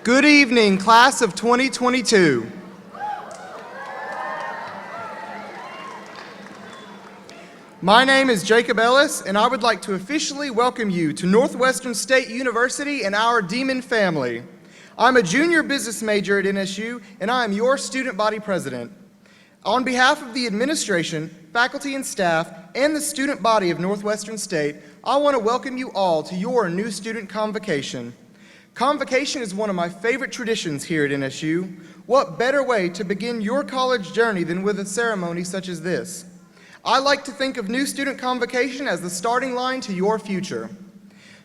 Good evening, class of 2022. My name is Jacob Ellis, and I would like to officially welcome you to Northwestern State University and our Demon family. I'm a junior business major at NSU, and I am your student body president. On behalf of the administration, faculty and staff, and the student body of Northwestern State, I want to welcome you all to your new student convocation. Convocation is one of my favorite traditions here at NSU. What better way to begin your college journey than with a ceremony such as this? I like to think of new student convocation as the starting line to your future.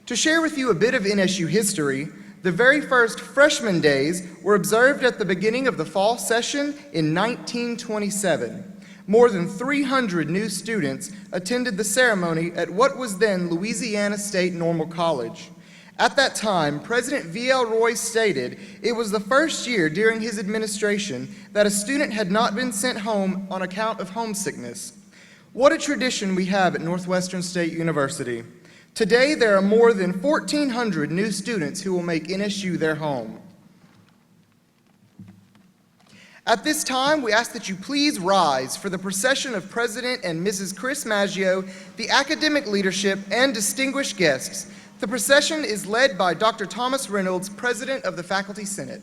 To share with you a bit of NSU history, the very first freshman days were observed at the beginning of the fall session in 1927. More than 300 new students attended the ceremony at what was then Louisiana State Normal College. At that time, President V.L. Roy stated it was the first year during his administration that a student had not been sent home on account of homesickness. What a tradition we have at Northwestern State University. Today, there are more than 1,400 new students who will make NSU their home. At this time, we ask that you please rise for the procession of President and Mrs. Chris Maggio, the academic leadership, and distinguished guests. The procession is led by Dr. Thomas Reynolds, President of the Faculty Senate.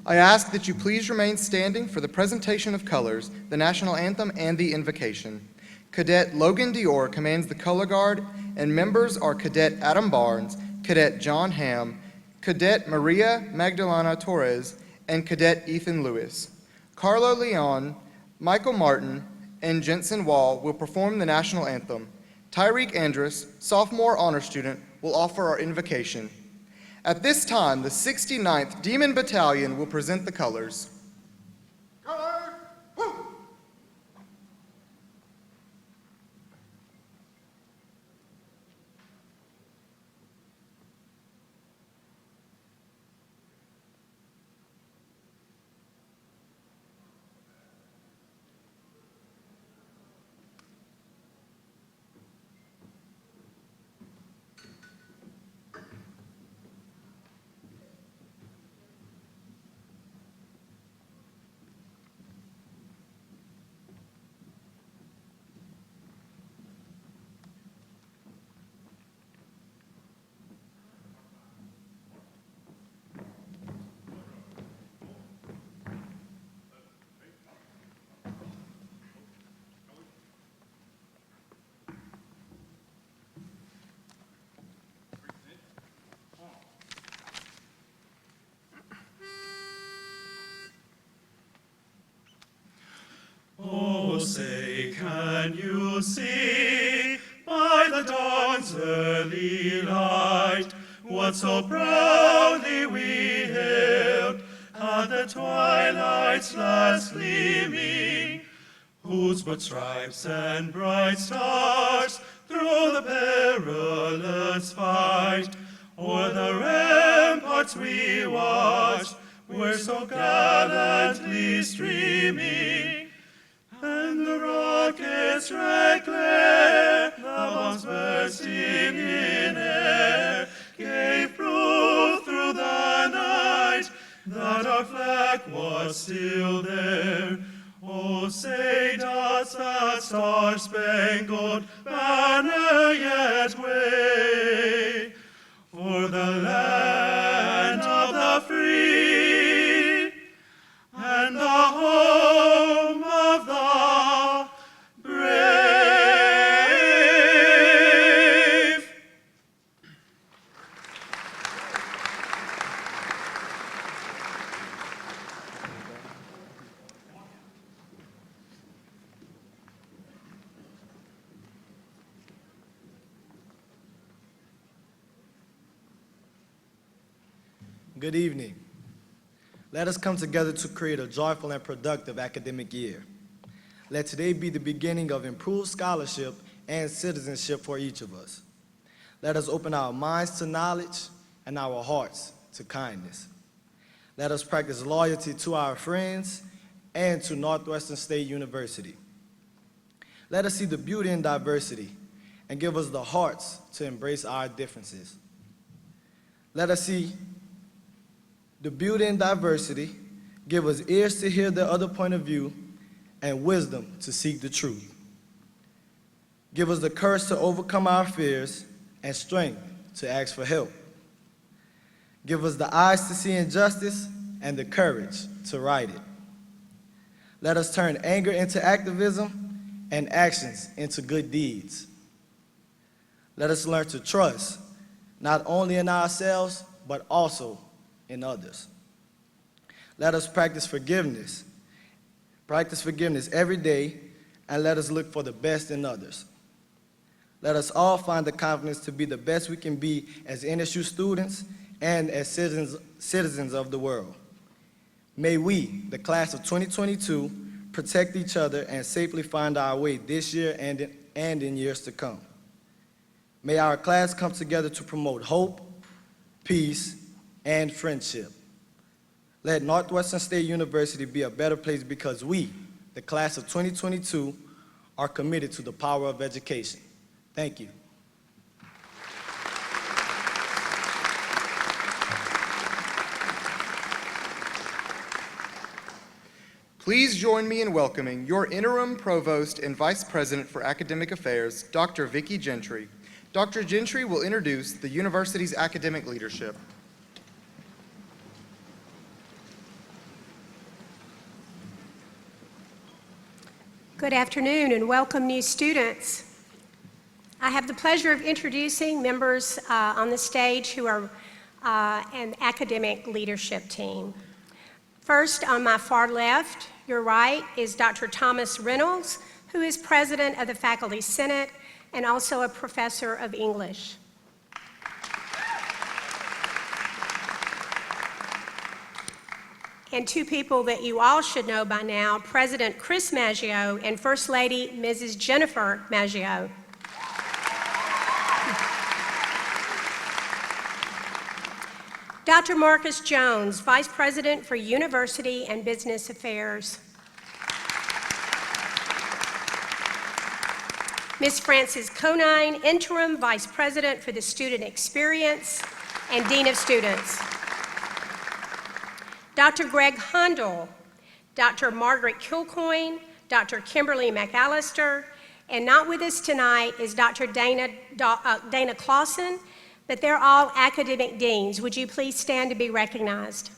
I ask that you please remain standing for the presentation of colors, the national anthem, and the invocation. Cadet Logan Dior commands the color guard, and members are Cadet Adam Barnes, Cadet John Ham, Cadet Maria Magdalena Torres, and Cadet Ethan Lewis. Carlo Leon, Michael Martin, and Jensen Wall will perform the national anthem. Tyreek Andrus, sophomore honor student, will offer our invocation. At this time, the 69th Demon Battalion will present the colors. Colors, woo! Oh, say, can you see by the dawn's early light what so proudly we hailed at the twilight's last gleaming, whose broad stripes and bright stars through the perilous fight o'er the ramparts we watched were so gallantly streaming, and the rocket's red glare, the bombs bursting in air, gave proof through the night that our flag was still there. Oh, say does that star-spangled banner yet wave for the land of the free and the home of the brave? Good evening. Let us come together to create a joyful and productive academic year. Let today be the beginning of improved scholarship and citizenship for each of us. Let us open our minds to knowledge and our hearts to kindness. Let us practice loyalty to our friends and to Northwestern State University. Let us see the beauty in diversity and give us the hearts to embrace our differences. Let us see the beauty in diversity, give us ears to hear the other point of view, and wisdom to seek the truth. Give us the courage to overcome our fears and strength to ask for help. Give us the eyes to see injustice and the courage to right it. Let us turn anger into activism and actions into good deeds. Let us learn to trust, not only in ourselves, but also in others. Let us practice forgiveness every day, and let us look for the best in others. Let us all find the confidence to be the best we can be as NSU students and as citizens of the world. May we, the class of 2022, protect each other and safely find our way this year and in years to come. May our class come together to promote hope, peace, and friendship. Let Northwestern State University be a better place because we, the class of 2022, are committed to the power of education. Thank you. Please join me in welcoming your interim provost and vice president for academic affairs, Dr. Vicki Gentry. Dr. Gentry will introduce the university's academic leadership. Good afternoon and welcome new students. I have the pleasure of introducing members on the stage who are an academic leadership team. First, on my far left, your right, is Dr. Thomas Reynolds, who is president of the Faculty Senate and also a professor of English. And two people that you all should know by now, President Chris Maggio and First Lady Mrs. Jennifer Maggio. Dr. Marcus Jones, Vice President for University and Business Affairs. Ms. Frances Conine, Interim Vice President for the Student Experience and Dean of Students. Dr. Greg Hondel, Dr. Margaret Kilcoyne, Dr. Kimberly McAllister, and not with us tonight is Dr. Dana Clausen, but they're all academic deans. Would you please stand to be recognized?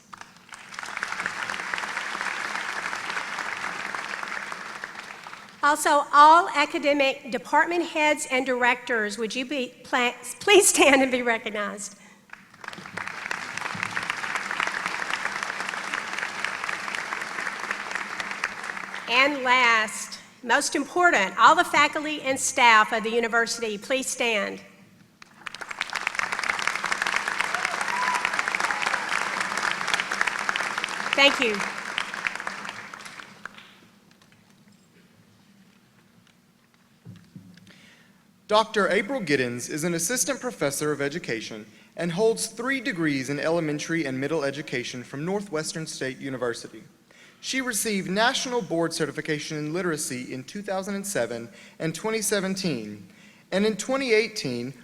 Also, all academic department heads and directors, would you please stand and be recognized? And last, most important, all the faculty and staff of the university, please stand. Thank you. Dr. April Giddens is an assistant professor of education and holds 3 degrees in elementary and middle education from Northwestern State University. She received National Board Certification in Literacy in 2007 and 2017, and in 2018,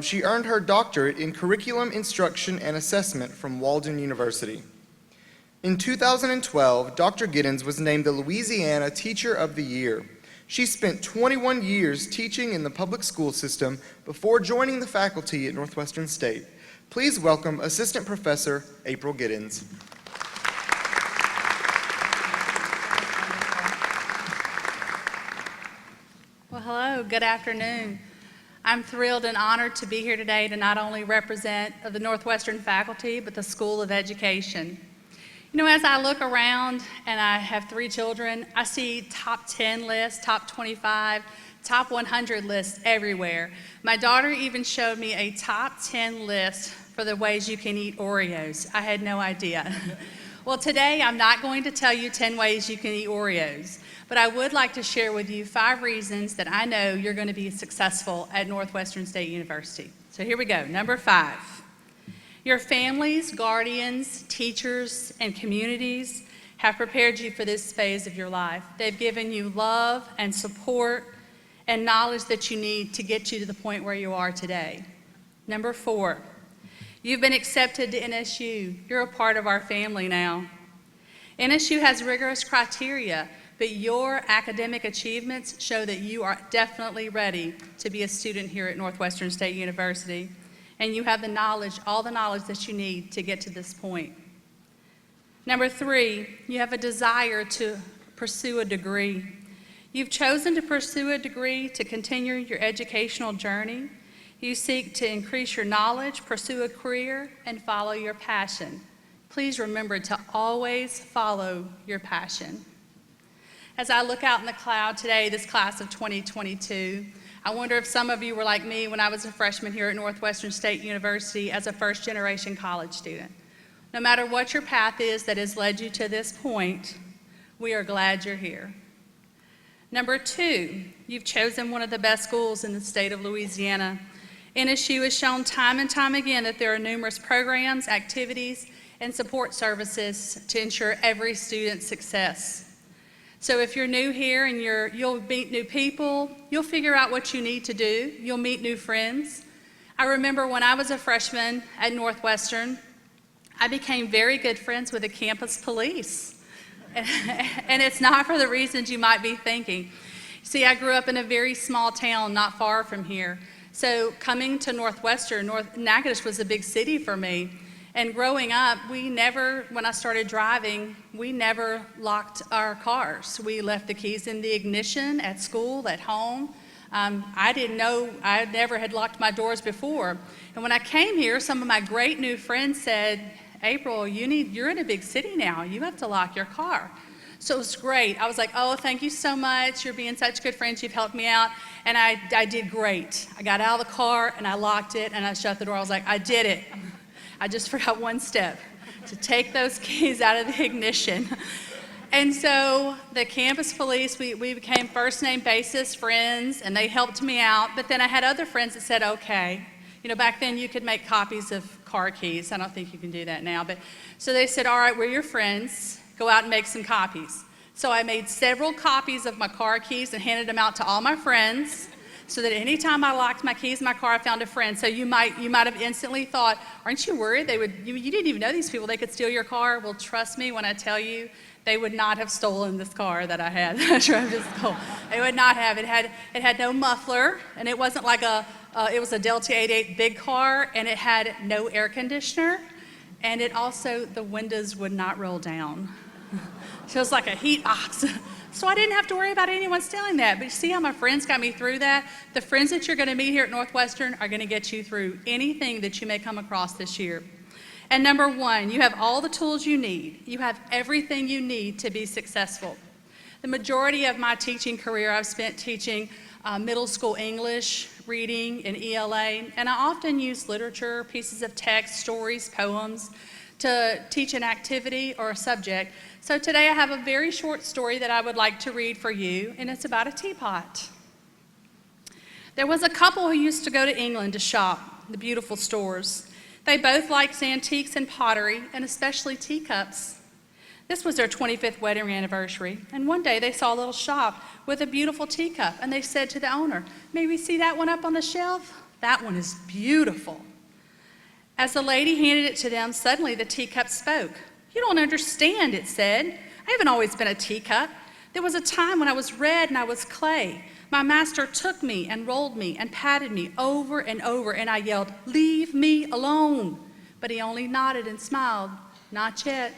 she earned her doctorate in Curriculum Instruction and Assessment from Walden University. In 2012, Dr. Giddens was named the Louisiana Teacher of the Year. She spent 21 years teaching in the public school system before joining the faculty at Northwestern State. Please welcome Assistant Professor April Giddens. Well, hello, good afternoon. I'm thrilled and honored to be here today to not only represent the Northwestern faculty, but the School of Education. You know, as I look around, and I have 3 children, I see top 10 lists, top 25, top 100 lists everywhere. My daughter even showed me a top 10 list for the ways you can eat Oreos. I had no idea. Well, today I'm not going to tell you 10 ways you can eat Oreos, but I would like to share with you 5 reasons that I know you're going to be successful at Northwestern State University. So here we go. Number 5. Your families, guardians, teachers, and communities have prepared you for this phase of your life. They've given you love and support and knowledge that you need to get you to the point where you are today. Number 4, you've been accepted to NSU. You're a part of our family now. NSU has rigorous criteria, but your academic achievements show that you are definitely ready to be a student here at Northwestern State University. And you have the knowledge, all the knowledge that you need to get to this point. Number 3, you have a desire to pursue a degree. You've chosen to pursue a degree to continue your educational journey. You seek to increase your knowledge, pursue a career, and follow your passion. Please remember to always follow your passion. As I look out in the cloud today, this class of 2022, I wonder if some of you were like me when I was a freshman here at Northwestern State University as a first-generation college student. No matter what your path is that has led you to this point, we are glad you're here. Number 2, you've chosen one of the best schools in the state of Louisiana. NSU has shown time and time again that there are numerous programs, activities, and support services to ensure every student's success. So if you're new here and you'll meet new people, you'll figure out what you need to do, you'll meet new friends. I remember when I was a freshman at Northwestern, I became very good friends with the campus police. And it's not for the reasons you might be thinking. See, I grew up in a very small town not far from here. So coming to Northwestern, Natchitoches was a big city for me. And growing up, when I started driving, we never locked our cars. We left the keys in the ignition at school, at home. I didn't know, I never had locked my doors before. And when I came here, some of my great new friends said, April, you're in a big city now. You have to lock your car. So it was great. I was like, oh, thank you so much. You're being such good friends. You've helped me out. And I did great. I got out of the car and I locked it and I shut the door. I was like, I did it. I just forgot one step, to take those keys out of the ignition. And so the campus police, we became first name basis friends, and they helped me out. But then I had other friends that said, okay. You know, back then you could make copies of car keys. I don't think you can do that now. But so they said, all right, we're your friends. Go out and make some copies. So I made several copies of my car keys and handed them out to all my friends, so that anytime I locked my keys in my car, I found a friend. So you might have instantly thought, aren't you worried you didn't even know these people, they could steal your car? Well, trust me when I tell you, they would not have stolen this car that I had that I drove to school. They would not have. It had no muffler, and it wasn't like it was a Delta 88 big car, and it had no air conditioner, and it also, the windows would not roll down. So it was like a heat box. So I didn't have to worry about anyone stealing that. But you see how my friends got me through that? The friends that you're going to meet here at Northwestern are going to get you through anything that you may come across this year. And number 1, you have all the tools you need. You have everything you need to be successful. The majority of my teaching career I've spent teaching middle school English, reading, and ELA. And I often use literature, pieces of text, stories, poems, to teach an activity or a subject. So today I have a very short story that I would like to read for you, and it's about a teapot. There was a couple who used to go to England to shop, the beautiful stores. They both liked antiques and pottery, and especially teacups. This was their 25th wedding anniversary, and one day they saw a little shop with a beautiful teacup, and they said to the owner, "May we see that one up on the shelf? That one is beautiful." As the lady handed it to them, suddenly the teacup spoke. "You don't understand," it said. "I haven't always been a teacup. There was a time when I was red and I was clay. My master took me and rolled me and patted me over and over, and I yelled, 'Leave me alone!' But he only nodded and smiled, 'Not yet.'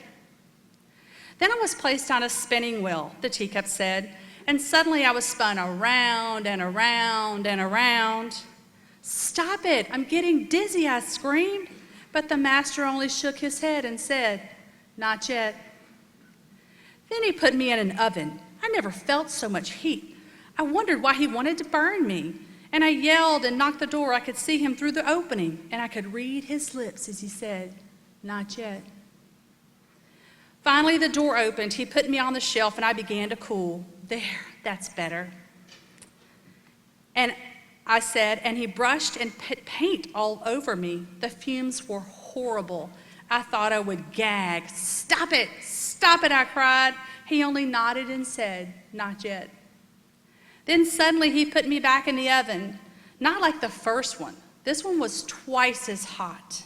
Then I was placed on a spinning wheel," the teacup said, "and suddenly I was spun around and around and around. 'Stop it, I'm getting dizzy,' I screamed. But the master only shook his head and said, 'Not yet.' Then he put me in an oven. I never felt so much heat. I wondered why he wanted to burn me. And I yelled and knocked the door. I could see him through the opening, and I could read his lips as he said, 'Not yet.' Finally, the door opened. He put me on the shelf, and I began to cool. 'There, that's better.' And I said, and he brushed and put paint all over me. The fumes were horrible. I thought I would gag. 'Stop it, stop it,' I cried. He only nodded and said, 'Not yet.' Then suddenly he put me back in the oven. Not like the first one. This one was twice as hot.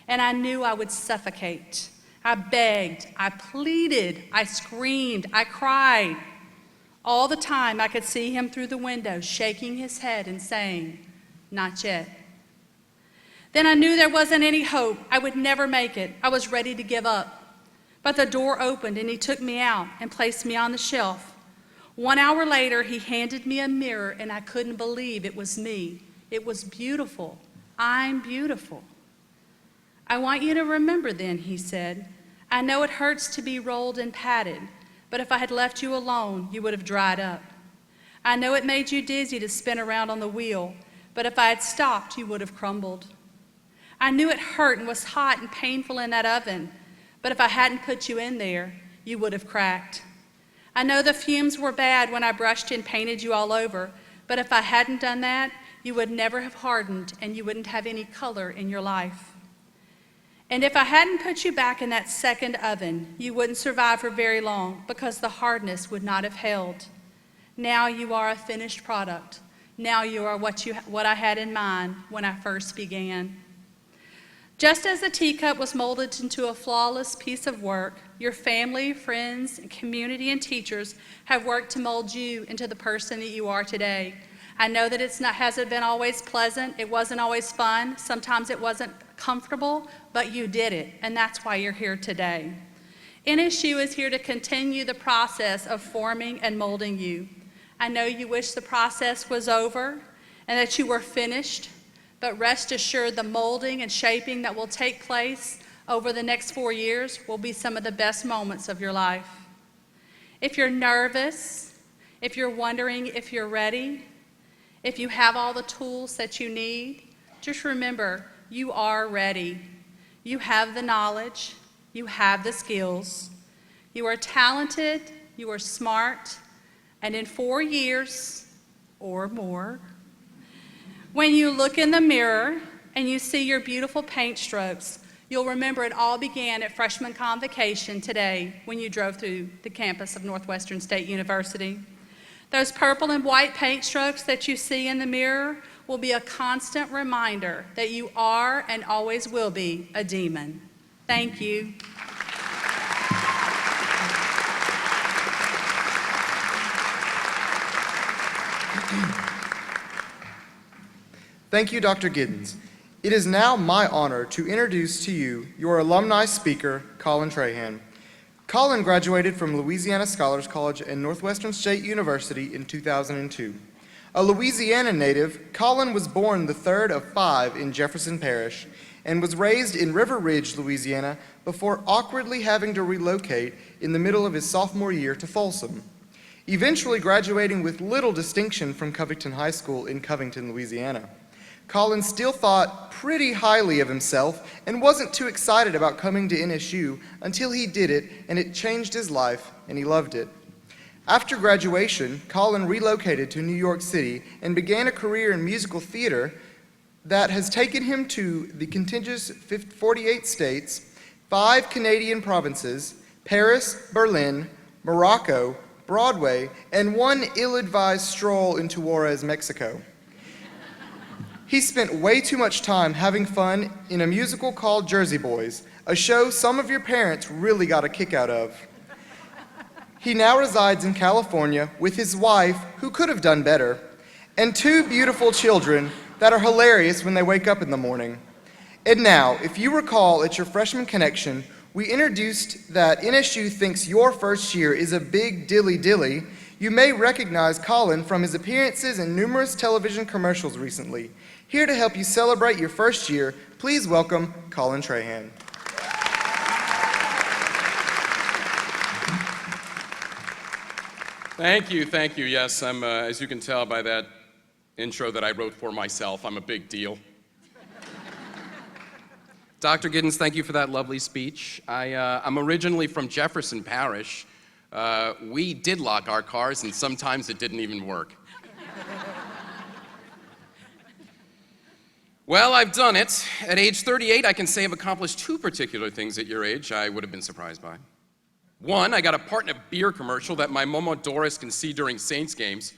And I knew I would suffocate. I begged, I pleaded, I screamed, I cried. All the time I could see him through the window, shaking his head and saying, 'Not yet.' Then I knew there wasn't any hope. I would never make it. I was ready to give up. But the door opened and he took me out and placed me on the shelf. 1 hour later, he handed me a mirror, and I couldn't believe it was me. It was beautiful. I'm beautiful. 'I want you to remember then,' he said. 'I know it hurts to be rolled and patted, but if I had left you alone, you would have dried up. I know it made you dizzy to spin around on the wheel, but if I had stopped, you would have crumbled. I knew it hurt and was hot and painful in that oven, but if I hadn't put you in there, you would have cracked. I know the fumes were bad when I brushed and painted you all over, but if I hadn't done that, you would never have hardened and you wouldn't have any color in your life. And if I hadn't put you back in that second oven, you wouldn't survive for very long because the hardness would not have held. Now you are a finished product. Now you are what I had in mind when I first began. Just as the teacup was molded into a flawless piece of work, your family, friends, community, and teachers have worked to mold you into the person that you are today. I know that hasn't been always pleasant. It wasn't always fun. Sometimes it wasn't comfortable, but you did it, and that's why you're here today. NSU is here to continue the process of forming and molding you. I know you wish the process was over and that you were finished, but rest assured the molding and shaping that will take place over the next 4 years will be some of the best moments of your life. If you're nervous, if you're wondering if you're ready, if you have all the tools that you need, just remember, you are ready. You have the knowledge, you have the skills, you are talented, you are smart, and in 4 years or more, when you look in the mirror and you see your beautiful paint strokes, you'll remember it all began at Freshman Convocation today when you drove through the campus of Northwestern State University. Those purple and white paint strokes that you see in the mirror will be a constant reminder that you are and always will be a demon. Thank you. Thank you, Dr. Giddens. It is now my honor to introduce to you your alumni speaker, Colin Trahan. Colin graduated from Louisiana Scholars College and Northwestern State University in 2002. A Louisiana native, Colin was born the third of 5 in Jefferson Parish and was raised in River Ridge, Louisiana, before awkwardly having to relocate in the middle of his sophomore year to Folsom, eventually graduating with little distinction from Covington High School in Covington, Louisiana. Colin still thought pretty highly of himself and wasn't too excited about coming to NSU until he did it, and it changed his life, and he loved it. After graduation, Colin relocated to New York City and began a career in musical theater that has taken him to the contiguous 48 states, 5 Canadian provinces, Paris, Berlin, Morocco, Broadway, and one ill-advised stroll into Juarez, Mexico. He spent way too much time having fun in a musical called Jersey Boys, a show some of your parents really got a kick out of. He now resides in California with his wife, who could have done better, and 2 beautiful children that are hilarious when they wake up in the morning. And now, if you recall at your freshman connection, we introduced that NSU thinks your first year is a big dilly-dilly. You may recognize Colin from his appearances in numerous television commercials recently. Here to help you celebrate your first year, please welcome Colin Trahan. Thank you. Yes, I'm, as you can tell by that intro that I wrote for myself, I'm a big deal. Dr. Giddens, thank you for that lovely speech. I'm originally from Jefferson Parish. We did lock our cars, and sometimes it didn't even work. Well, I've done it. At age 38, I can say I've accomplished 2 particular things at your age I would have been surprised by. 1, I got a part in a beer commercial that my Momo Doris can see during Saints games,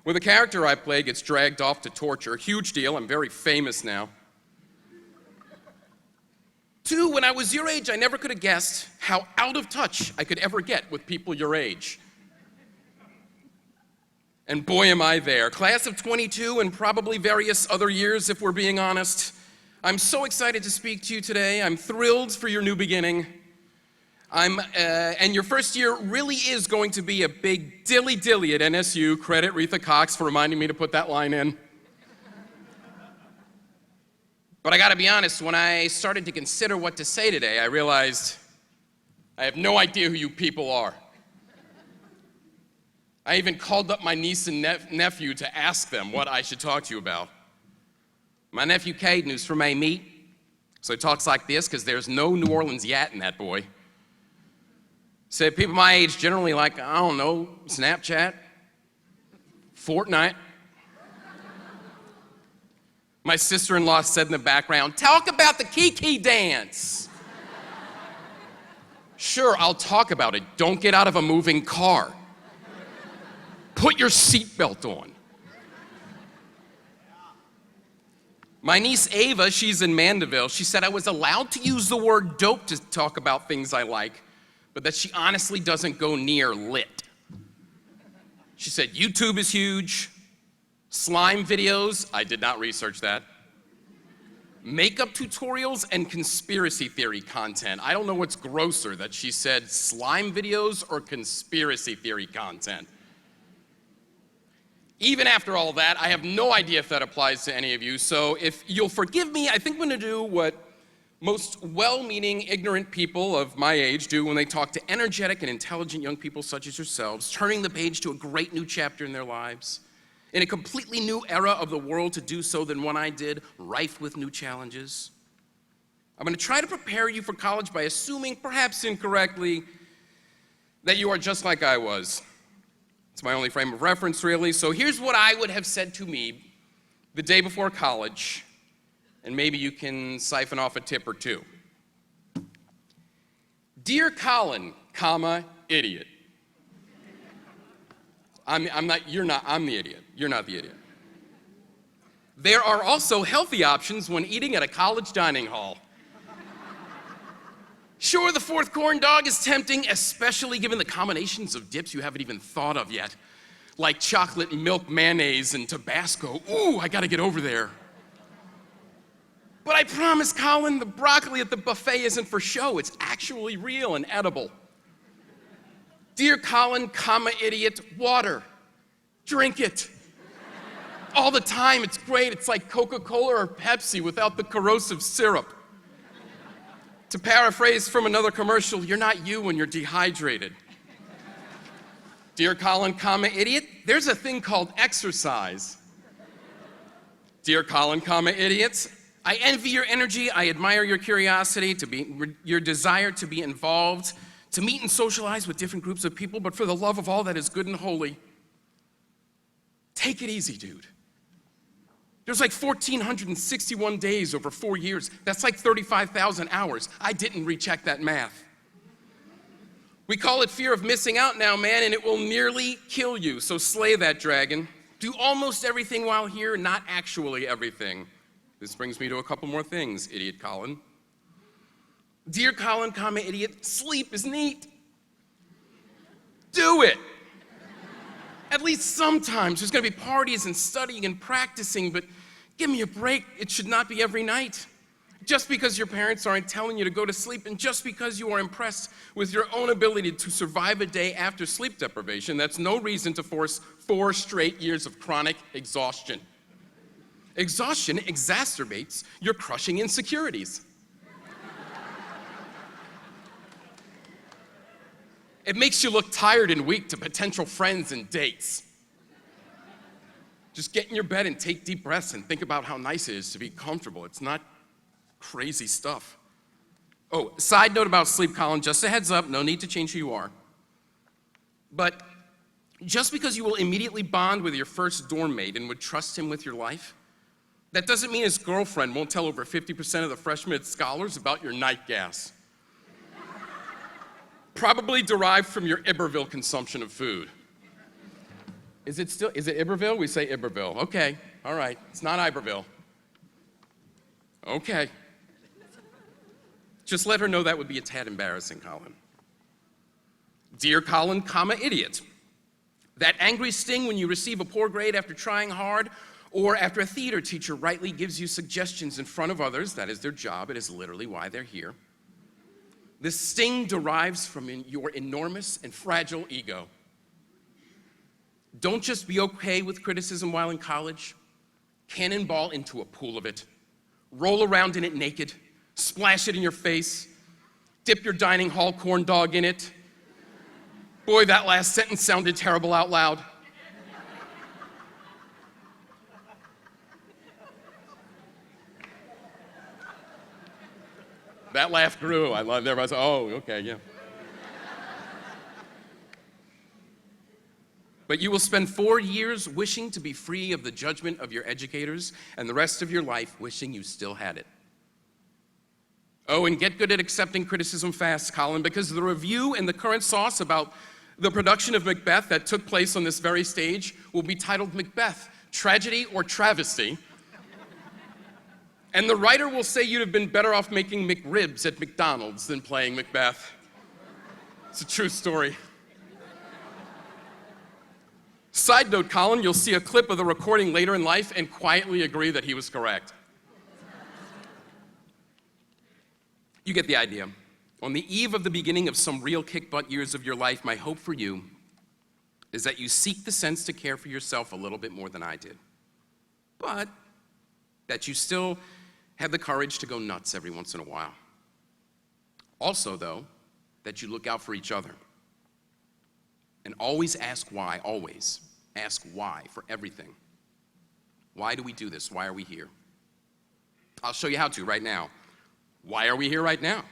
where the character I play gets dragged off to torture. Huge deal. I'm very famous now. 2, when I was your age, I never could have guessed how out of touch I could ever get with people your age. And boy, am I there. Class of 22 and probably various other years, if we're being honest. I'm so excited to speak to you today. I'm thrilled for your new beginning. And your first year really is going to be a big dilly-dilly at NSU. Credit Retha Cox for reminding me to put that line in. But I gotta be honest, when I started to consider what to say today, I realized I have no idea who you people are. I even called up my niece and nephew to ask them what I should talk to you about. My nephew Caden, who's from A Meet, so he talks like this because there's no New Orleans yat in that boy. Said people my age generally like, I don't know, Snapchat, Fortnite. My sister-in-law said in the background, talk about the Kiki dance. Sure, I'll talk about it. Don't get out of a moving car. Put your seatbelt on. My niece Ava, she's in Mandeville, she said I was allowed to use the word dope to talk about things I like, but that she honestly doesn't go near lit. She said YouTube is huge, slime videos, I did not research that, makeup tutorials, and conspiracy theory content. I don't know what's grosser, that she said slime videos or conspiracy theory content. Even after all that, I have no idea if that applies to any of you, so if you'll forgive me, I think I'm gonna do what most well-meaning, ignorant people of my age do when they talk to energetic and intelligent young people such as yourselves, turning the page to a great new chapter in their lives, in a completely new era of the world to do so than one I did, rife with new challenges. I'm gonna try to prepare you for college by assuming, perhaps incorrectly, that you are just like I was. It's my only frame of reference, really, so here's what I would have said to me the day before college, and maybe you can siphon off a tip or 2. Dear Colin, comma, idiot. I'm the idiot. You're not the idiot. There are also healthy options when eating at a college dining hall. Sure, the 4th corn dog is tempting, especially given the combinations of dips you haven't even thought of yet, like chocolate milk mayonnaise and Tabasco. Ooh, I gotta get over there. But I promise, Colin, the broccoli at the buffet isn't for show. It's actually real and edible. Dear Colin, comma, idiot, water. Drink it. All the time, it's great. It's like Coca-Cola or Pepsi without the corrosive syrup. To paraphrase from another commercial, you're not you when you're dehydrated. Dear Colin, comma, idiot, there's a thing called exercise. Dear Colin, comma, idiots, I envy your energy, I admire your curiosity, your desire to be involved, to meet and socialize with different groups of people, but for the love of all that is good and holy, take it easy, dude. There's like 1,461 days over 4 years. That's like 35,000 hours. I didn't recheck that math. We call it fear of missing out now, man, and it will nearly kill you. So slay that dragon. Do almost everything while here, not actually everything. This brings me to a couple more things, idiot Colin. Dear Colin, idiot, sleep is neat. Do it. At least sometimes. There's gonna be parties and studying and practicing, but give me a break. It should not be every night. Just because your parents aren't telling you to go to sleep, and just because you are impressed with your own ability to survive a day after sleep deprivation, that's no reason to force 4 straight years of chronic exhaustion. Exhaustion exacerbates your crushing insecurities. It makes you look tired and weak to potential friends and dates. Just get in your bed and take deep breaths and think about how nice it is to be comfortable. It's not crazy stuff. Oh, side note about sleep, Colin, just a heads up, no need to change who you are. But just because you will immediately bond with your first dorm mate and would trust him with your life, that doesn't mean his girlfriend won't tell over 50% of the freshmen scholars about your night gas. Probably derived from your Iberville consumption of food. Is it Iberville? We say Iberville. Okay, all right, it's not Iberville. Okay. Just let her know that would be a tad embarrassing, Colin. Dear Colin, idiot. That angry sting when you receive a poor grade after trying hard, or after a theater teacher rightly gives you suggestions in front of others, that is their job, it is literally why they're here. This sting derives from your enormous and fragile ego. Don't just be okay with criticism while in college. Cannonball into a pool of it. Roll around in it naked, splash it in your face, dip your dining hall corn dog in it. Boy, that last sentence sounded terrible out loud. That laugh grew. I loved everybody. Oh, okay, yeah. But you will spend 4 years wishing to be free of the judgment of your educators, and the rest of your life wishing you still had it. Oh, and get good at accepting criticism fast, Colin, because the review and the current sauce about the production of Macbeth that took place on this very stage will be titled Macbeth, Tragedy or Travesty. And the writer will say you'd have been better off making McRibs at McDonald's than playing Macbeth. It's a true story. Side note, Colin, you'll see a clip of the recording later in life and quietly agree that he was correct. You get the idea. On the eve of the beginning of some real kick-butt years of your life, my hope for you is that you seek the sense to care for yourself a little bit more than I did. But that you still have the courage to go nuts every once in a while. Also, though, that you look out for each other. And always ask why, always. Ask why for everything. Why do we do this? Why are we here? I'll show you how to right now. Why are we here right now?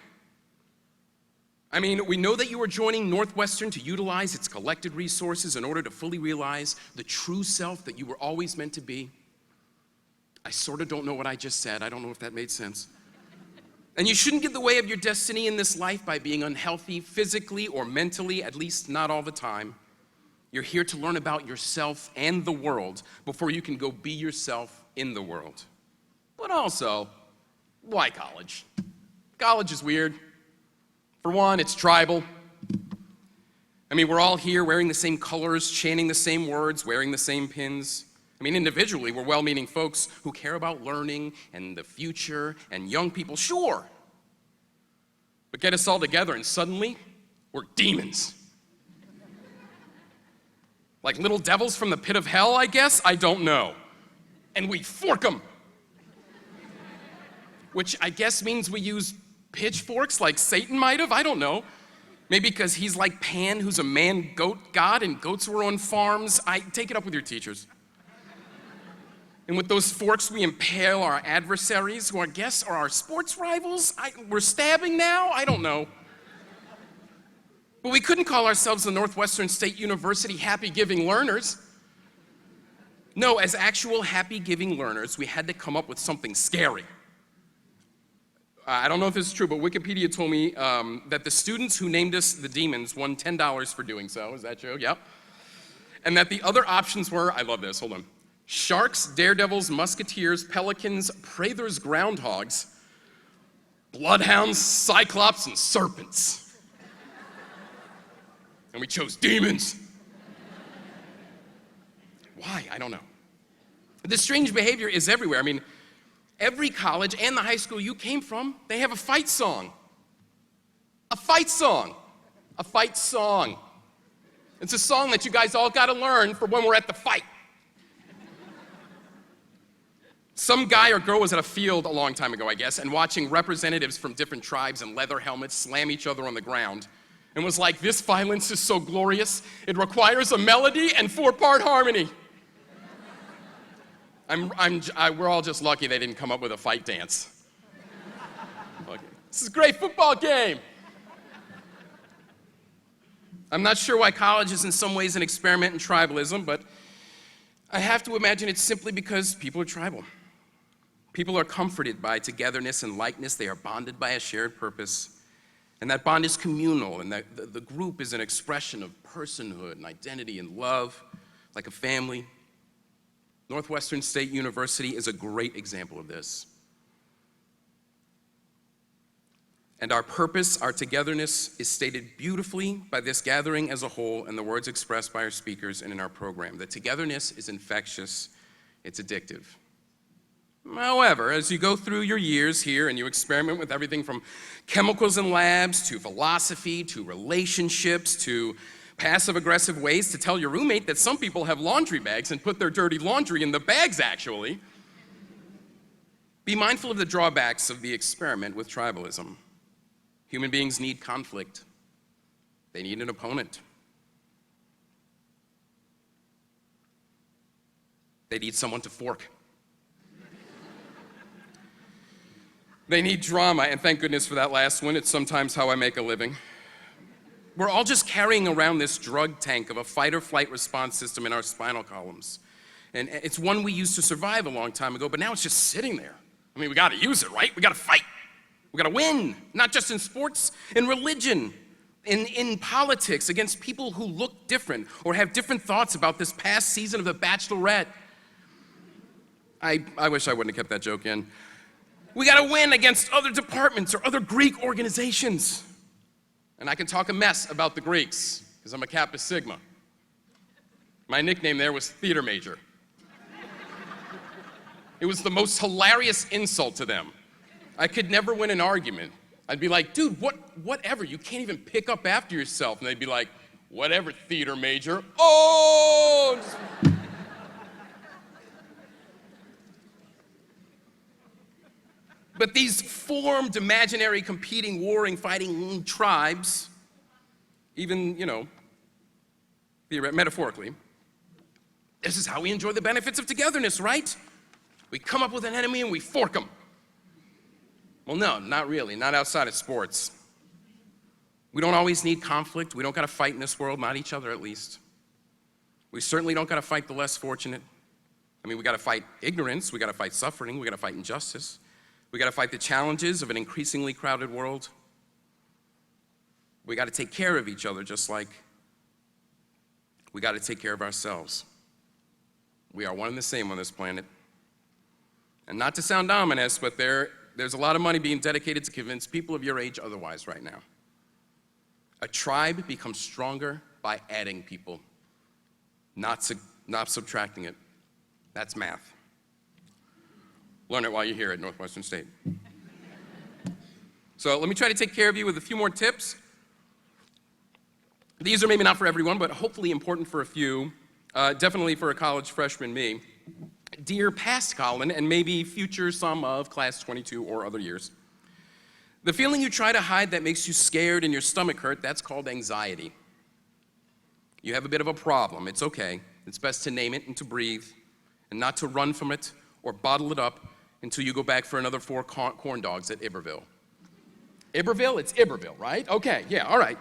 I mean, we know that you are joining Northwestern to utilize its collected resources in order to fully realize the true self that you were always meant to be. I sort of don't know what I just said. I don't know if that made sense. And you shouldn't get in the way of your destiny in this life by being unhealthy physically or mentally, at least not all the time. You're here to learn about yourself and the world before you can go be yourself in the world. But also, why college? College is weird. For one, it's tribal. I mean, we're all here wearing the same colors, chanting the same words, wearing the same pins. I mean, individually, we're well-meaning folks who care about learning and the future and young people, sure. But get us all together and suddenly, we're demons. Like little devils from the pit of hell, I guess? I don't know. And we fork them. Which I guess means we use pitchforks like Satan might have? I don't know. Maybe because he's like Pan, who's a man-goat god, and goats were on farms. Take it up with your teachers. And with those forks, we impale our adversaries, who I guess are our sports rivals. We're stabbing now? I don't know. But we couldn't call ourselves the Northwestern State University Happy Giving Learners. No, as actual happy giving learners, we had to come up with something scary. I don't know if this is true, but Wikipedia told me that the students who named us the Demons won $10 for doing so. Is that true? Yep. And that the other options were, I love this, hold on. Sharks, daredevils, musketeers, pelicans, prathers, groundhogs, bloodhounds, cyclops, and serpents. And we chose demons. Why? I don't know. This strange behavior is everywhere. I mean, every college and the high school you came from, they have a fight song. A fight song. A fight song. It's a song that you guys all got to learn for when we're at the fight. Some guy or girl was at a field a long time ago, I guess, and watching representatives from different tribes in leather helmets slam each other on the ground, and was like, this violence is so glorious, it requires a melody and 4-part harmony. We're all just lucky they didn't come up with a fight dance. This is a great football game. I'm not sure why college is in some ways an experiment in tribalism, but I have to imagine it's simply because people are tribal. People are comforted by togetherness and likeness. They are bonded by a shared purpose. And that bond is communal, and the group is an expression of personhood and identity and love, like a family. Northwestern State University is a great example of this. And our purpose, our togetherness, is stated beautifully by this gathering as a whole and the words expressed by our speakers and in our program. The togetherness is infectious, it's addictive. However, as you go through your years here and you experiment with everything from chemicals in labs to philosophy to relationships to passive-aggressive ways to tell your roommate that some people have laundry bags and put their dirty laundry in the bags, actually, be mindful of the drawbacks of the experiment with tribalism. Human beings need conflict. They need an opponent. They need someone to fork. They need drama, and thank goodness for that last one. It's sometimes how I make a living. We're all just carrying around this drug tank of a fight-or-flight response system in our spinal columns. And it's one we used to survive a long time ago, but now it's just sitting there. I mean, we gotta use it, right? We gotta fight. We gotta win, not just in sports, in religion, in politics, against people who look different or have different thoughts about this past season of The Bachelorette. I wish I wouldn't have kept that joke in. We gotta win against other departments or other Greek organizations. And I can talk a mess about the Greeks, because I'm a Kappa Sigma. My nickname there was theater major. It was the most hilarious insult to them. I could never win an argument. I'd be like, dude, whatever, you can't even pick up after yourself. And they'd be like, whatever, theater major. Oh! But these formed, imaginary, competing, warring, fighting tribes, even, metaphorically, this is how we enjoy the benefits of togetherness, right? We come up with an enemy and we fork them. Well, no, not really, not outside of sports. We don't always need conflict. We don't gotta fight in this world, not each other at least. We certainly don't gotta fight the less fortunate. I mean, we gotta fight ignorance, we gotta fight suffering, we gotta fight injustice. We gotta fight the challenges of an increasingly crowded world. We gotta take care of each other just like we gotta take care of ourselves. We are one and the same on this planet. And not to sound ominous, but there's a lot of money being dedicated to convince people of your age otherwise right now. A tribe becomes stronger by adding people, not subtracting it. That's math. Learn it while you're here at Northwestern State. So let me try to take care of you with a few more tips. These are maybe not for everyone, but hopefully important for a few, definitely for a college freshman me. Dear past Colin, and maybe future some of class 22 or other years. The feeling you try to hide that makes you scared and your stomach hurt, that's called anxiety. You have a bit of a problem, it's okay. It's best to name it and to breathe, and not to run from it or bottle it up until you go back for another 4 corn dogs at Iberville. Iberville? It's Iberville, right? Okay, yeah, all right.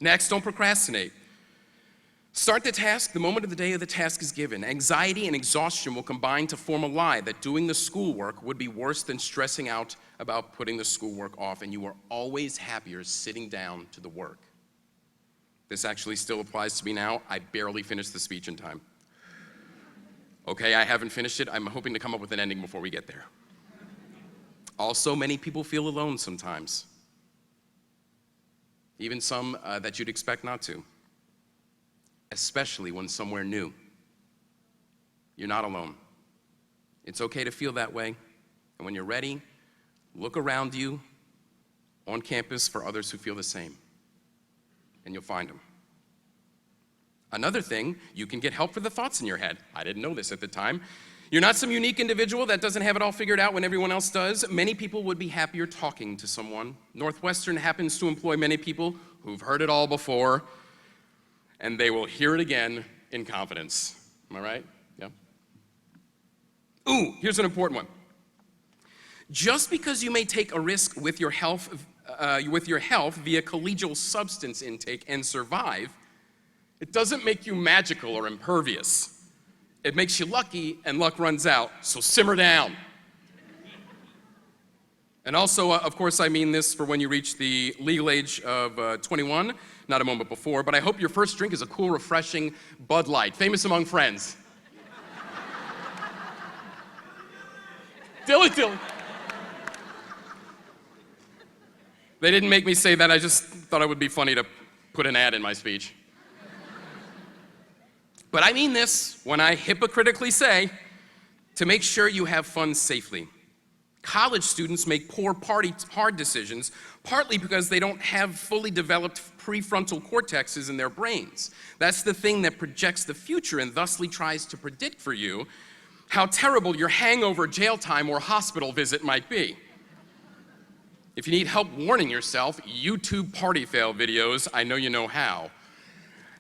Next, don't procrastinate. Start the task the moment of the day the task is given. Anxiety and exhaustion will combine to form a lie that doing the schoolwork would be worse than stressing out about putting the schoolwork off, and you are always happier sitting down to the work. This actually still applies to me now. I barely finished the speech in time. Okay, I haven't finished it. I'm hoping to come up with an ending before we get there. Also, many people feel alone sometimes. Even some that you'd expect not to. Especially when somewhere new. You're not alone. It's okay to feel that way. And when you're ready, look around you on campus for others who feel the same. And you'll find them. Another thing, you can get help for the thoughts in your head. I didn't know this at the time. You're not some unique individual that doesn't have it all figured out when everyone else does. Many people would be happier talking to someone. Northwestern happens to employ many people who've heard it all before, and they will hear it again in confidence. Am I right? Yeah. Ooh, here's an important one. Just because you may take a risk with your health via collegial substance intake and survive, it doesn't make you magical or impervious. It makes you lucky, and luck runs out, so simmer down. And also, of course, I mean this for when you reach the legal age of 21, not a moment before, but I hope your first drink is a cool, refreshing Bud Light, famous among friends. Dilly. They didn't make me say that, I just thought it would be funny to put an ad in my speech. But I mean this when I hypocritically say, to make sure you have fun safely. College students make poor hard decisions, partly because they don't have fully developed prefrontal cortexes in their brains. That's the thing that projects the future and thusly tries to predict for you how terrible your hangover, jail time, or hospital visit might be. If you need help warning yourself, YouTube party fail videos, I know you know how.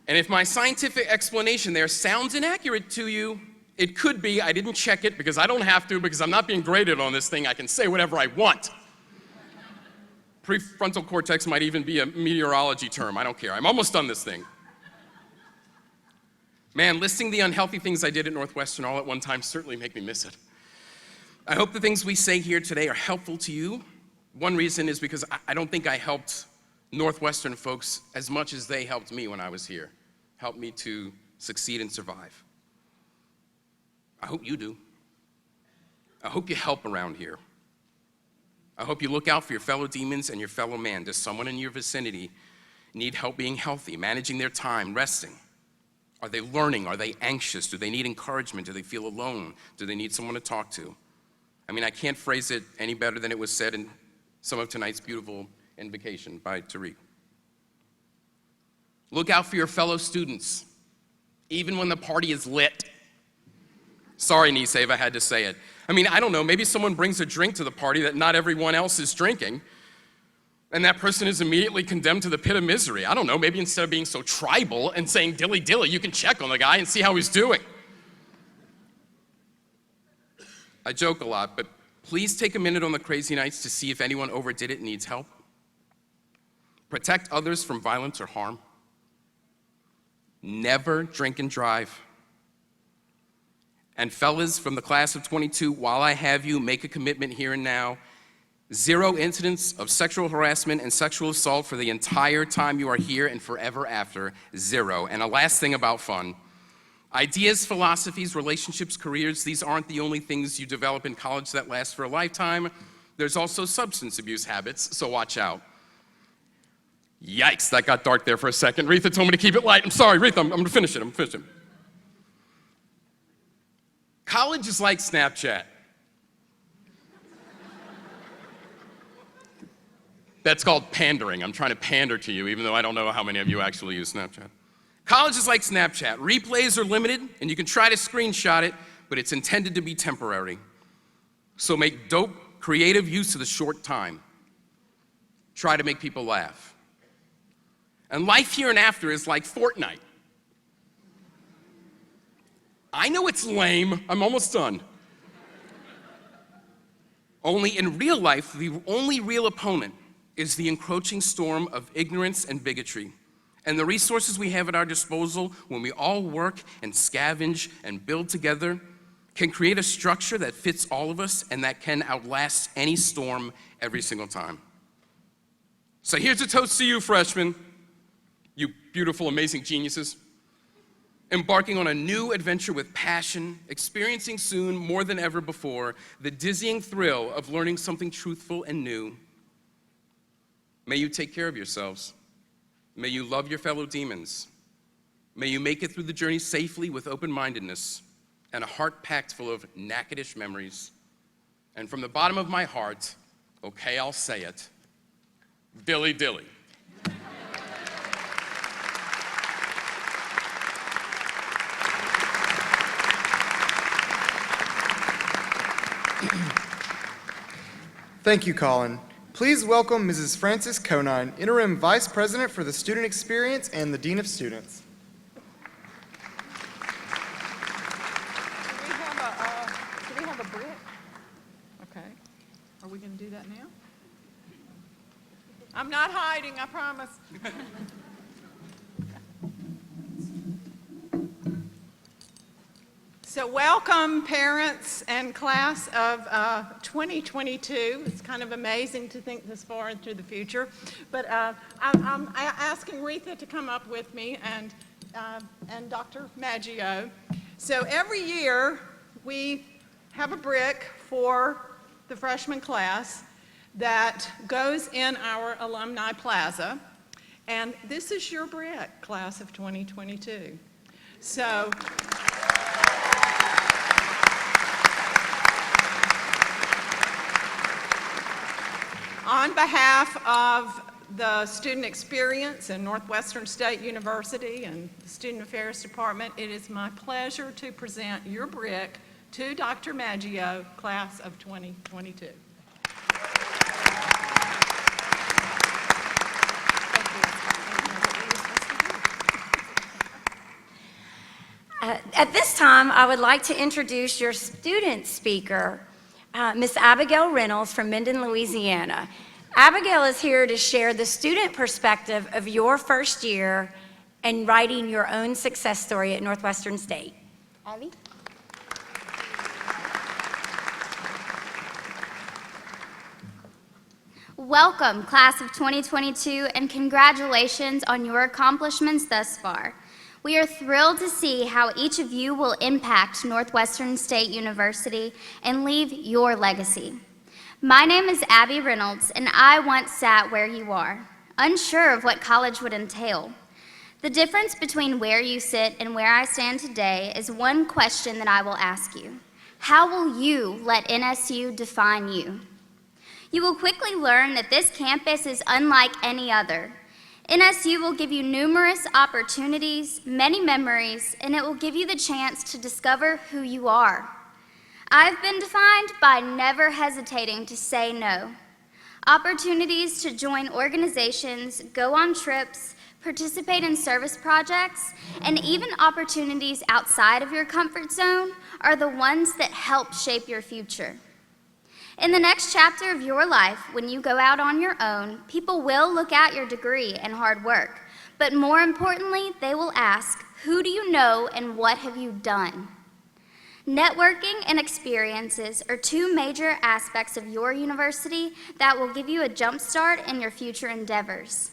And if my scientific explanation there sounds inaccurate to you, it could be. I didn't check it because I don't have to, because I'm not being graded on this thing. I can say whatever I want. Prefrontal cortex might even be a meteorology term. I don't care. I'm almost done this thing. Man, listing the unhealthy things I did at Northwestern all at one time certainly make me miss it. I hope the things we say here today are helpful to you. One reason is because I don't think I helped Northwestern folks as much as they helped me when I was here. Helped me to succeed and survive. I hope you do. I hope you help around here. I hope you look out for your fellow demons and your fellow man. Does someone in your vicinity need help being healthy, managing their time, resting? Are they learning? Are they anxious? Do they need encouragement? Do they feel alone? Do they need someone to talk to? I mean, I can't phrase it any better than it was said in some of tonight's beautiful invocation by Tariq. Look out for your fellow students, even when the party is lit. Sorry, Nisave, I had to say it. I mean, I don't know, maybe someone brings a drink to the party that not everyone else is drinking, and that person is immediately condemned to the pit of misery. I don't know, maybe instead of being so tribal and saying dilly dilly, you can check on the guy and see how he's doing. I joke a lot, but please take a minute on the crazy nights to see if anyone overdid it and needs help. Protect others from violence or harm. Never drink and drive. And fellas from the class of 22, while I have you, make a commitment here and now. 0 incidents of sexual harassment and sexual assault for the entire time you are here and forever after. 0. And a last thing about fun. Ideas, philosophies, relationships, careers, these aren't the only things you develop in college that last for a lifetime. There's also substance abuse habits, so watch out. Yikes, that got dark there for a second. Retha told me to keep it light. I'm sorry, Retha, I'm gonna finish it. College is like Snapchat. That's called pandering. I'm trying to pander to you, even though I don't know how many of you actually use Snapchat. College is like Snapchat. Replays are limited, and you can try to screenshot it, but it's intended to be temporary. So make dope, creative use of the short time. Try to make people laugh. And life here and after is like Fortnite. I know it's lame. I'm almost done. Only in real life, the only real opponent is the encroaching storm of ignorance and bigotry. And the resources we have at our disposal when we all work and scavenge and build together can create a structure that fits all of us and that can outlast any storm every single time. So here's a toast to you, freshmen, you beautiful, amazing geniuses, embarking on a new adventure with passion, experiencing soon, more than ever before, the dizzying thrill of learning something truthful and new. May you take care of yourselves. May you love your fellow demons. May you make it through the journey safely with open-mindedness and a heart packed full of knacketish memories. And from the bottom of my heart, okay, I'll say it, Dilly Dilly. Thank you, Colin. Please welcome Mrs. Frances Conine, Interim Vice President for the Student Experience and the Dean of Students. Do we have a brick? Okay. Are we going to do that now? I'm not hiding, I promise. So welcome, parents and class of 2022. It's kind of amazing to think this far into the future. But I'm asking Retha to come up with me and Dr. Maggio. So every year we have a brick for the freshman class that goes in our alumni plaza. And this is your brick, class of 2022. So. On behalf of the Student Experience and Northwestern State University and the Student Affairs Department, it is my pleasure to present your brick to Dr. Maggio, class of 2022. At this time, I would like to introduce your student speaker, Miss Abigail Reynolds from Minden, Louisiana. Abigail is here to share the student perspective of your first year and writing your own success story at Northwestern State. Abby? Welcome, class of 2022, and congratulations on your accomplishments thus far. We are thrilled to see how each of you will impact Northwestern State University and leave your legacy. My name is Abby Reynolds, and I once sat where you are, unsure of what college would entail. The difference between where you sit and where I stand today is one question that I will ask you. How will you let NSU define you? You will quickly learn that this campus is unlike any other. NSU will give you numerous opportunities, many memories, and it will give you the chance to discover who you are. I've been defined by never hesitating to say no. Opportunities to join organizations, go on trips, participate in service projects, and even opportunities outside of your comfort zone are the ones that help shape your future. In the next chapter of your life, when you go out on your own, people will look at your degree and hard work. But more importantly, they will ask, who do you know and what have you done? Networking and experiences are two major aspects of your university that will give you a jump start in your future endeavors.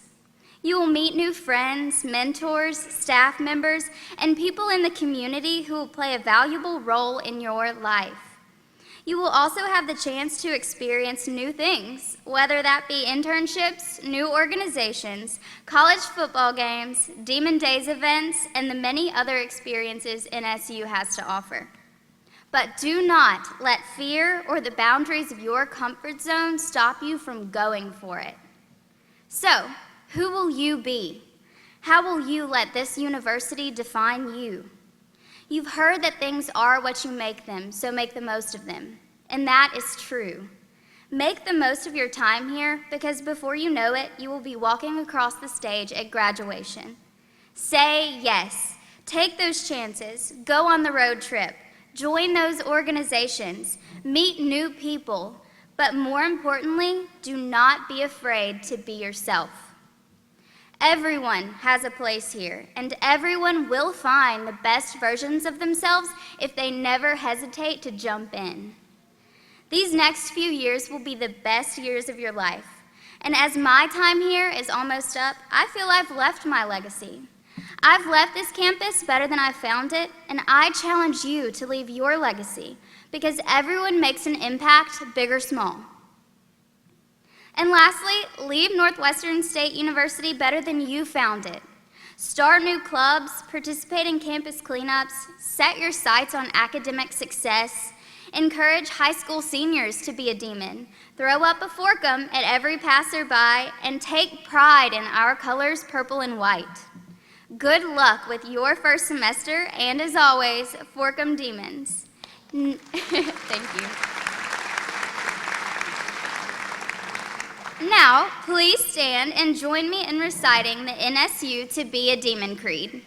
You will meet new friends, mentors, staff members, and people in the community who will play a valuable role in your life. You will also have the chance to experience new things, whether that be internships, new organizations, college football games, Demon Days events, and the many other experiences NSU has to offer. But do not let fear or the boundaries of your comfort zone stop you from going for it. So, who will you be? How will you let this university define you? You've heard that things are what you make them, so make the most of them. And that is true. Make the most of your time here, because before you know it, you will be walking across the stage at graduation. Say yes. Take those chances. Go on the road trip. Join those organizations. Meet new people. But more importantly, do not be afraid to be yourself. Everyone has a place here, and everyone will find the best versions of themselves if they never hesitate to jump in. These next few years will be the best years of your life. And as my time here is almost up, I feel I've left my legacy. I've left this campus better than I found it, and I challenge you to leave your legacy, because everyone makes an impact, big or small. And lastly, leave Northwestern State University better than you found it. Start new clubs, participate in campus cleanups, set your sights on academic success, encourage high school seniors to be a demon, throw up a forkum at every passerby, and take pride in our colors, purple and white. Good luck with your first semester, and as always, forkum demons. Thank you. Now, please stand and join me in reciting the NSU To Be a Demon Creed.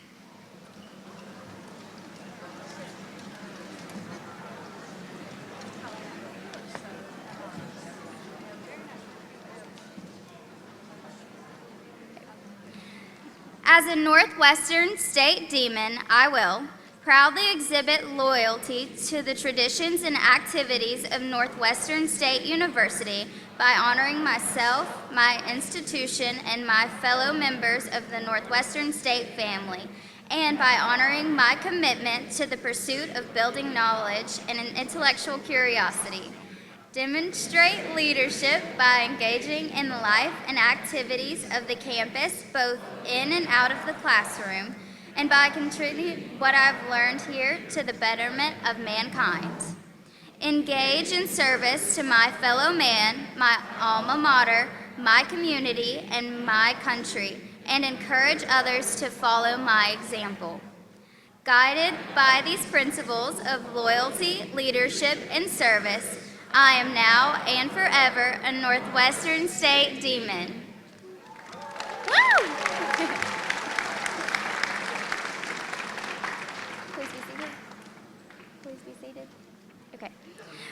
As a Northwestern State Demon, I will proudly exhibit loyalty to the traditions and activities of Northwestern State University by honoring myself, my institution, and my fellow members of the Northwestern State family, and by honoring my commitment to the pursuit of building knowledge and an intellectual curiosity. Demonstrate leadership by engaging in the life and activities of the campus, both in and out of the classroom, and by contributing what I've learned here to the betterment of mankind. Engage in service to my fellow man, my alma mater, my community, and my country, and encourage others to follow my example. Guided by these principles of loyalty, leadership, and service, I am now and forever a Northwestern State Demon. Woo! Please be seated. Please be seated. Okay.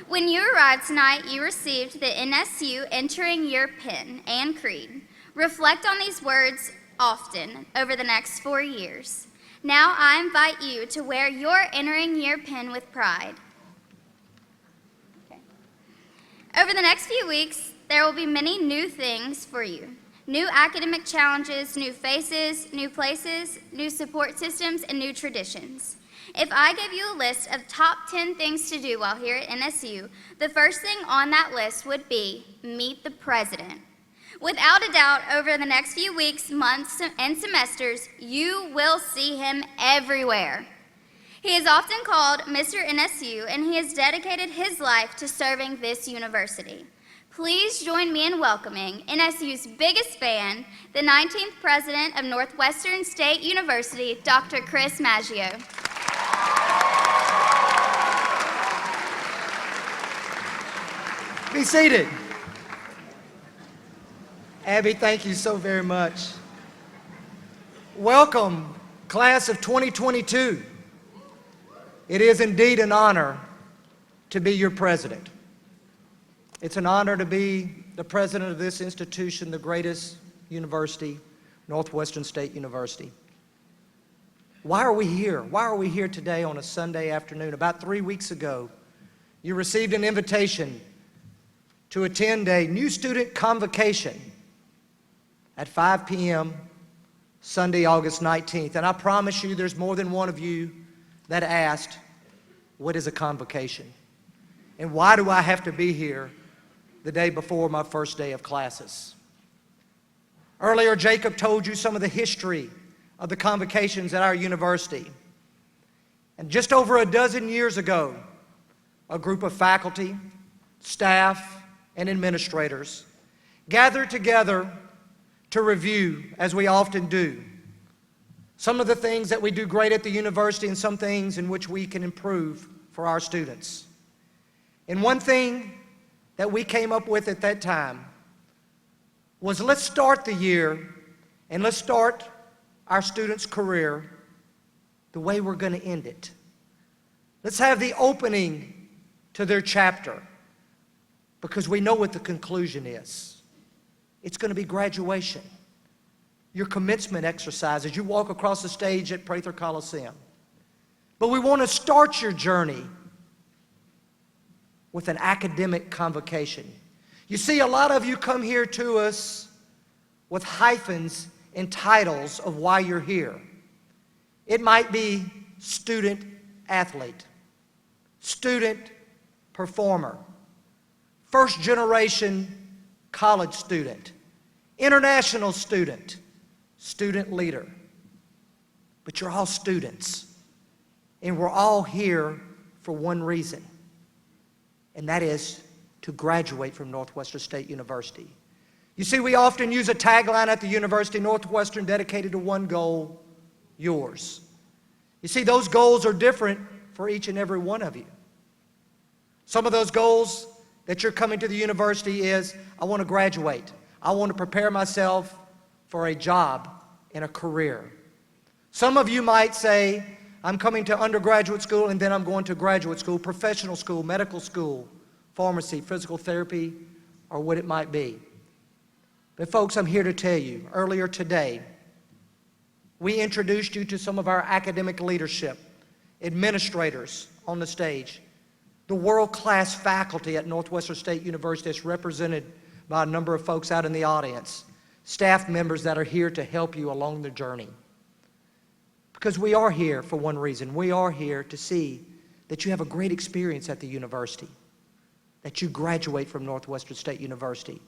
When you arrived tonight, you received the NSU Entering Year Pin and Creed. Reflect on these words often over the next 4 years. Now I invite you to wear your Entering Year Pin with pride. Over the next few weeks, there will be many new things for you. New academic challenges, new faces, new places, new support systems, and new traditions. If I gave you a list of top 10 things to do while here at NSU, the first thing on that list would be meet the president. Without a doubt, over the next few weeks, months, and semesters, you will see him everywhere. He is often called Mr. NSU, and he has dedicated his life to serving this university. Please join me in welcoming NSU's biggest fan, the 19th president of Northwestern State University, Dr. Chris Maggio. Be seated. Abby, thank you so very much. Welcome, class of 2022. It is indeed an honor to be your president. It's an honor to be the president of this institution, the greatest university, Northwestern State University. Why are we here? Why are we here today on a Sunday afternoon? About 3 weeks ago, you received an invitation to attend a new student convocation at 5 p.m. Sunday, August 19th. And I promise you there's more than one of you that asked, what is a convocation? And why do I have to be here the day before my first day of classes? Earlier, Jacob told you some of the history of the convocations at our university. And just over a dozen years ago, a group of faculty, staff, and administrators gathered together to review, as we often do, some of the things that we do great at the university and some things in which we can improve for our students. And one thing that we came up with at that time was let's start the year and let's start our students' career the way we're going to end it. Let's have the opening to their chapter because we know what the conclusion is. It's going to be graduation. your commencement exercise as you walk across the stage at Prather Coliseum. But we want to start your journey with an academic convocation. You see, a lot of you come here to us with hyphens and titles of why you're here. It might be student athlete, student performer, first generation college student, international student, student leader. But you're all students, and we're all here for one reason, and that is to graduate from Northwestern State University. You see, we often use a tagline at the university, Northwestern dedicated to one goal, yours. You see, those goals are different for each and every one of you. Some of those goals that you're coming to the university is, I want to graduate. I want to prepare myself for a job and a career. Some of you might say, I'm coming to undergraduate school and then I'm going to graduate school, professional school, medical school, pharmacy, physical therapy, or what it might be. But folks, I'm here to tell you, earlier today, we introduced you to some of our academic leadership, administrators on the stage, the world-class faculty at Northwestern State University is represented by a number of folks out in the audience, staff members that are here to help you along the journey. Because we are here for one reason. We are here to see that you have a great experience at the university, that you graduate from Northwestern State University.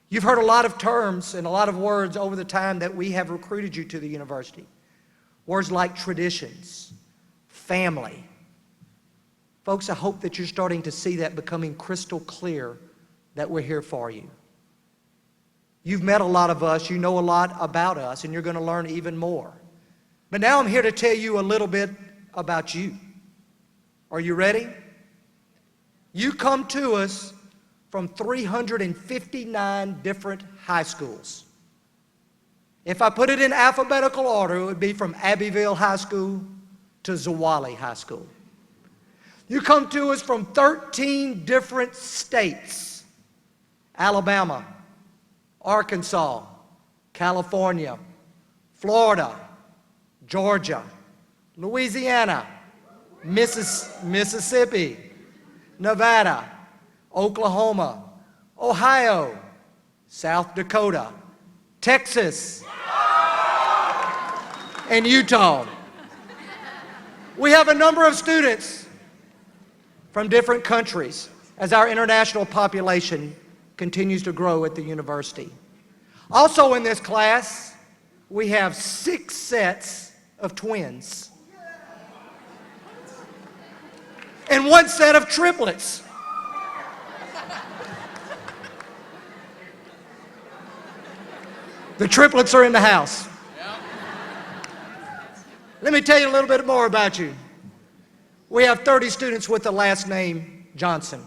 You've heard a lot of terms and a lot of words over the time that we have recruited you to the university. Words like traditions, family. Folks, I hope that you're starting to see that becoming crystal clear that we're here for you. You've met a lot of us, you know a lot about us, and you're going to learn even more. But now I'm here to tell you a little bit about you. Are you ready? You come to us from 359 different high schools. If I put it in alphabetical order, it would be from Abbeville High School to Zwolle High School. You come to us from 13 different states: Alabama, Arkansas, California, Florida, Georgia, Louisiana, Mississippi, Nevada, Oklahoma, Ohio, South Dakota, Texas, and Utah. We have a number of students from different countries as our international population continues to grow at the university. Also in this class, we have 6 sets of twins and 1 set of triplets. The triplets are in the house. Let me tell you a little bit more about you. We have 30 students with the last name Johnson.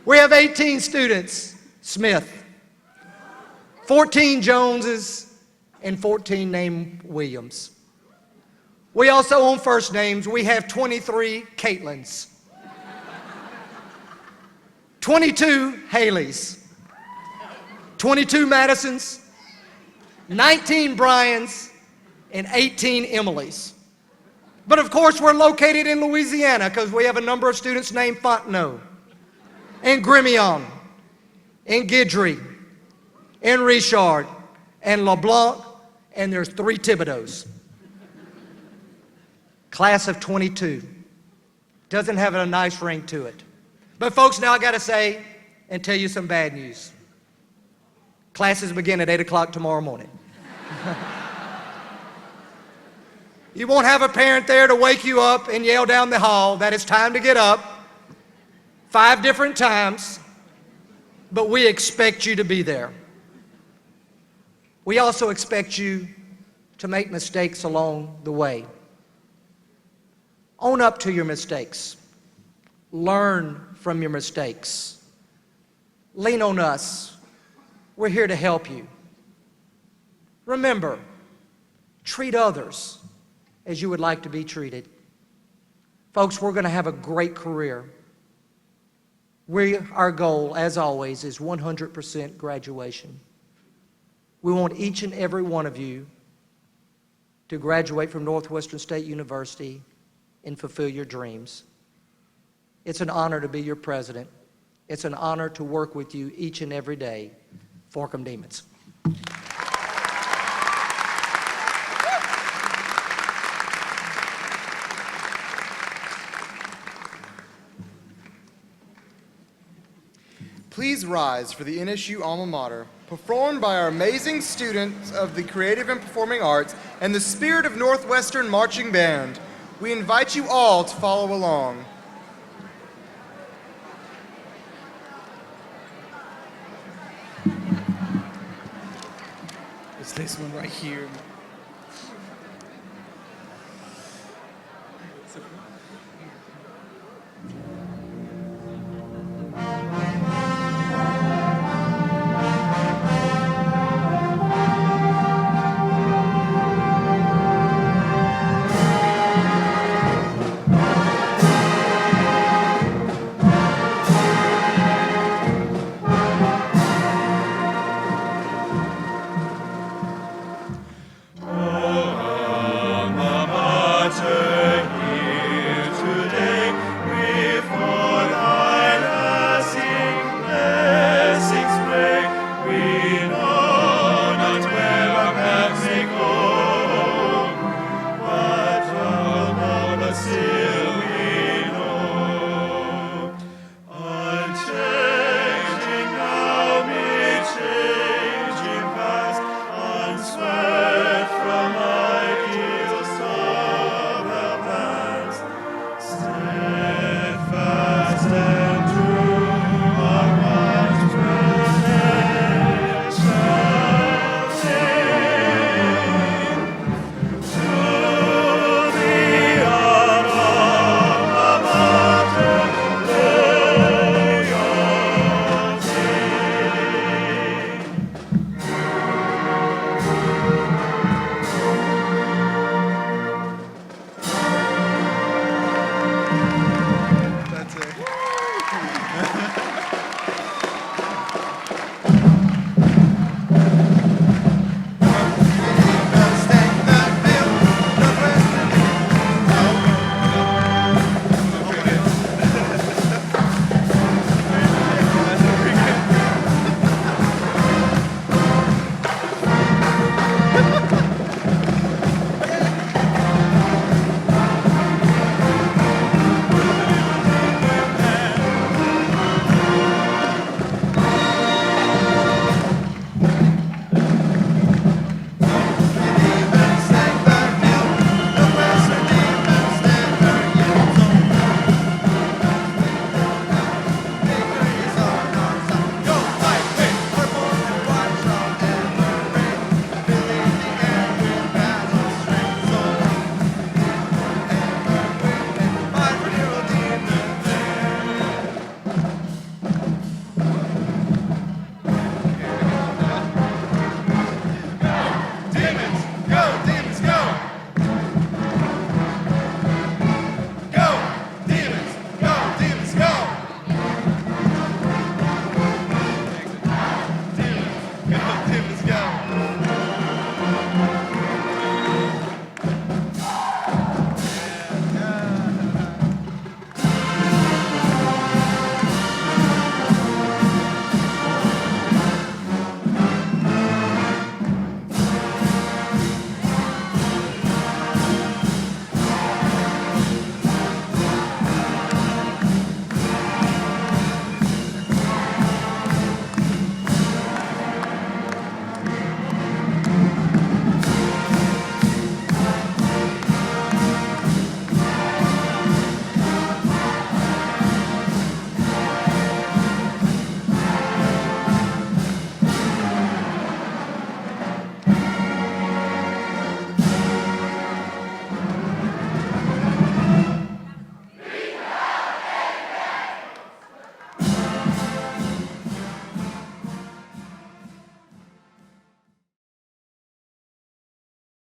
We have 18 students, Smith, 14 Joneses, and 14 named Williams. We also own first names. We have 23 Caitlins, 22 Haleys, 22 Madisons, 19 Bryans, and 18 Emilys. But of course, we're located in Louisiana because we have a number of students named Fontenot, and Grimion, and Guidry, and Richard, and LeBlanc, and there's 3 Thibodeaux. Class of 22. Doesn't have a nice ring to it. But folks, now I got to say and tell you some bad news. Classes begin at 8 o'clock tomorrow morning. You won't have a parent there to wake you up and yell down the hall that it's time to get up 5 different times, but we expect you to be there. We also expect you to make mistakes along the way. Own up to your mistakes. Learn from your mistakes. Lean on us. We're here to help you. Remember, treat others as you would like to be treated. Folks, we're going to have a great career. Our goal, as always, is 100% graduation. We want each and every one of you to graduate from Northwestern State University and fulfill your dreams. It's an honor to be your president. It's an honor to work with you each and every day. Forkum Demons. Please rise for the NSU alma mater, performed by our amazing students of the Creative and Performing Arts and the Spirit of Northwestern Marching Band. We invite you all to follow along. It's this one right here.